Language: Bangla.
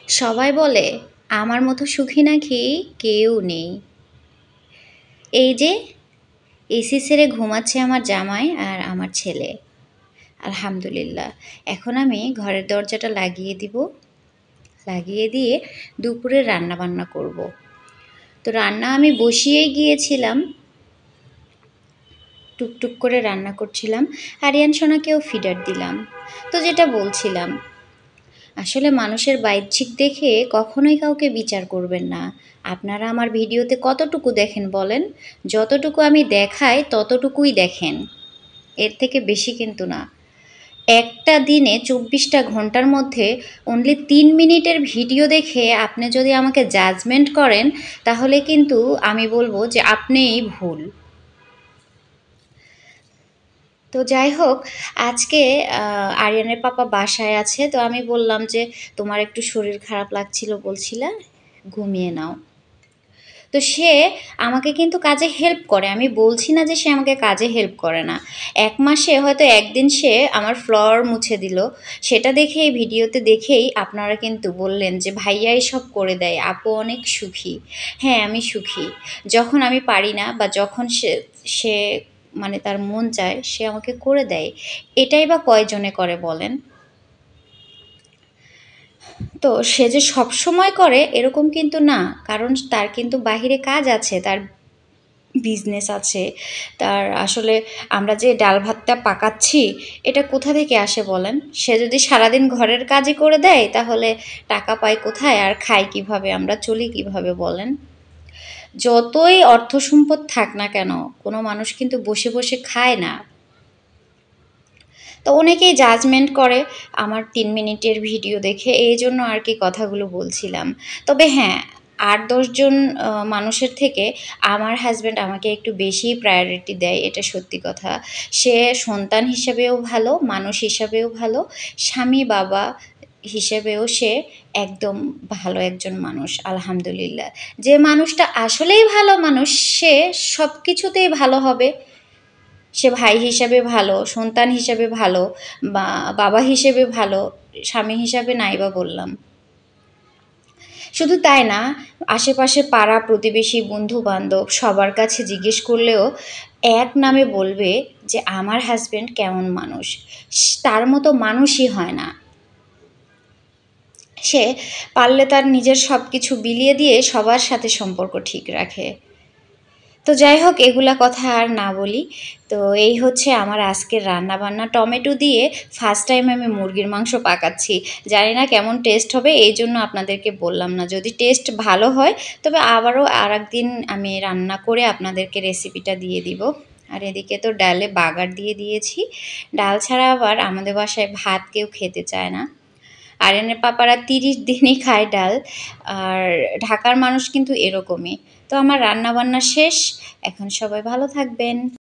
সবাই বলে আমার মতো সুখী নাকি কেউ নেই। এই যে এসি ছেড়ে ঘুমাচ্ছে আমার জামাই আর আমার ছেলে। আলহামদুলিল্লাহ। এখন আমি ঘরের দরজাটা লাগিয়ে দিব। লাগিয়ে দিয়ে দুপুরে রান্না বান্না করব। তো রান্না আমি বসিয়েই গিয়েছিলাম। টুকটুক করে রান্না করছিলাম। আরিয়ান সোনাকেও ফিডার দিলাম। তো যেটা বলছিলাম, আসলে মানুষের বাহ্যিক দেখে কখনোই কাউকে বিচার করবেন না। আপনারা আমার ভিডিওতে কতটুকু দেখেন বলেন? যতটুকু আমি দেখাই ততটুকুই দেখেন, এর থেকে বেশি কিন্তু না। একটা দিনে ২৪টা ঘন্টার মধ্যে অনলি ৩ মিনিটের ভিডিও দেখে আপনি যদি আমাকে জাজমেন্ট করেন, তাহলে কিন্তু আমি বলবো যে আপনিই ভুল। তো যাই হোক, আজকে আরিয়ানের পাপা বাসায় আছে। তো আমি বললাম যে, "তোমার একটু শরীর খারাপ লাগছিল বলছিলা, ঘুমিয়ে নাও।" তো সে আমাকে কিন্তু কাজে হেল্প করে। আমি বলছি না যে সে আমাকে কাজে হেল্প করে না। ১ মাসে হয়তো ১ দিন সে আমার ফ্লোর মুছে দিল। সেটা দেখেই ভিডিওতে দেখেই আপনারা কিন্তু বললেন যে, "ভাইয়া এসব করে দেয়, আপু অনেক সুখী।" হ্যাঁ, আমি সুখী। যখন আমি পারি না বা যখন সে সে মানে তার মন চায় সে আমাকে করে দেয়। এটাই বা কয়জনে করে বলেন? তো সে যে সবসময় করে এরকম কিন্তু না। কারণ তার কিন্তু বাহিরে কাজ আছে, তার বিজনেস আছে। তার আসলে আমরা যে ডাল ভাতটা পাকাচ্ছি এটা কোথা থেকে আসে বলেন? সে যদি সারাদিন ঘরের কাজই করে দেয় তাহলে টাকা পায় কোথায় আর খাই কিভাবে? আমরা চলি কিভাবে বলেন? যতই অর্থ সম্পদ থাক না কেন, কোনো মানুষ কিন্তু বসে বসে খায় না। তো অনেকেই জাজমেন্ট করে আমার ৩ মিনিটের ভিডিও দেখে, এই জন্য আর কি কথাগুলো বলছিলাম। তবে হ্যাঁ, ৮-১০ জন মানুষের থেকে আমার হাসব্যান্ড আমাকে একটু বেশিই প্রায়োরিটি দেয়, এটা সত্যি কথা। সে সন্তান হিসেবেও ভালো, মানুষ হিসাবেও ভালো, স্বামী বাবা হিসেবেও সে একদম ভালো একজন মানুষ, আলহামদুলিল্লাহ। যে মানুষটা আসলেই ভালো মানুষ সে সব কিছুতেই ভালো হবে। সে ভাই হিসাবে ভালো, সন্তান হিসাবে ভালো, বা বাবা হিসেবে ভালো, স্বামী হিসাবে নাইবা বললাম। শুধু তাই না, আশেপাশে পাড়া প্রতিবেশী, বন্ধু-বান্ধব সবার কাছে জিজ্ঞেস করলেও এক নামে বলবে যে আমার হাসব্যান্ড কেমন মানুষ। তার মতো মানুষই হয় না। সে পারলে তার নিজের সবকিছু বিলিয়ে দিয়ে সবার সাথে সম্পর্ক ঠিক রাখে। তো যাই হোক, এগুলা কথা আর না বলি। তো এই হচ্ছে আমার আজকের রান্নাবান্না। টমেটো দিয়ে ফার্স্ট টাইম আমি মুরগির মাংস পাকাচ্ছি। জানি না কেমন টেস্ট হবে, এইজন্য আপনাদেরকে বললাম না। যদি টেস্ট ভালো হয় তবে আবারও আরেকদিন আমি রান্না করে আপনাদেরকে রেসিপিটা দিয়ে দিব। আর এদিকে তো ডালে বাগার দিয়ে দিয়েছি। ডাল ছাড়া আবার আমাদের বাসায় ভাত কেউ খেতে চায় না। আরিয়ানের পাপারা ৩০ দিনই খায় ডাল। আর ঢাকার মানুষ কিন্তু এরকমই। তো আমার রান্নাবান্না শেষ। এখন সবাই ভালো থাকবেন।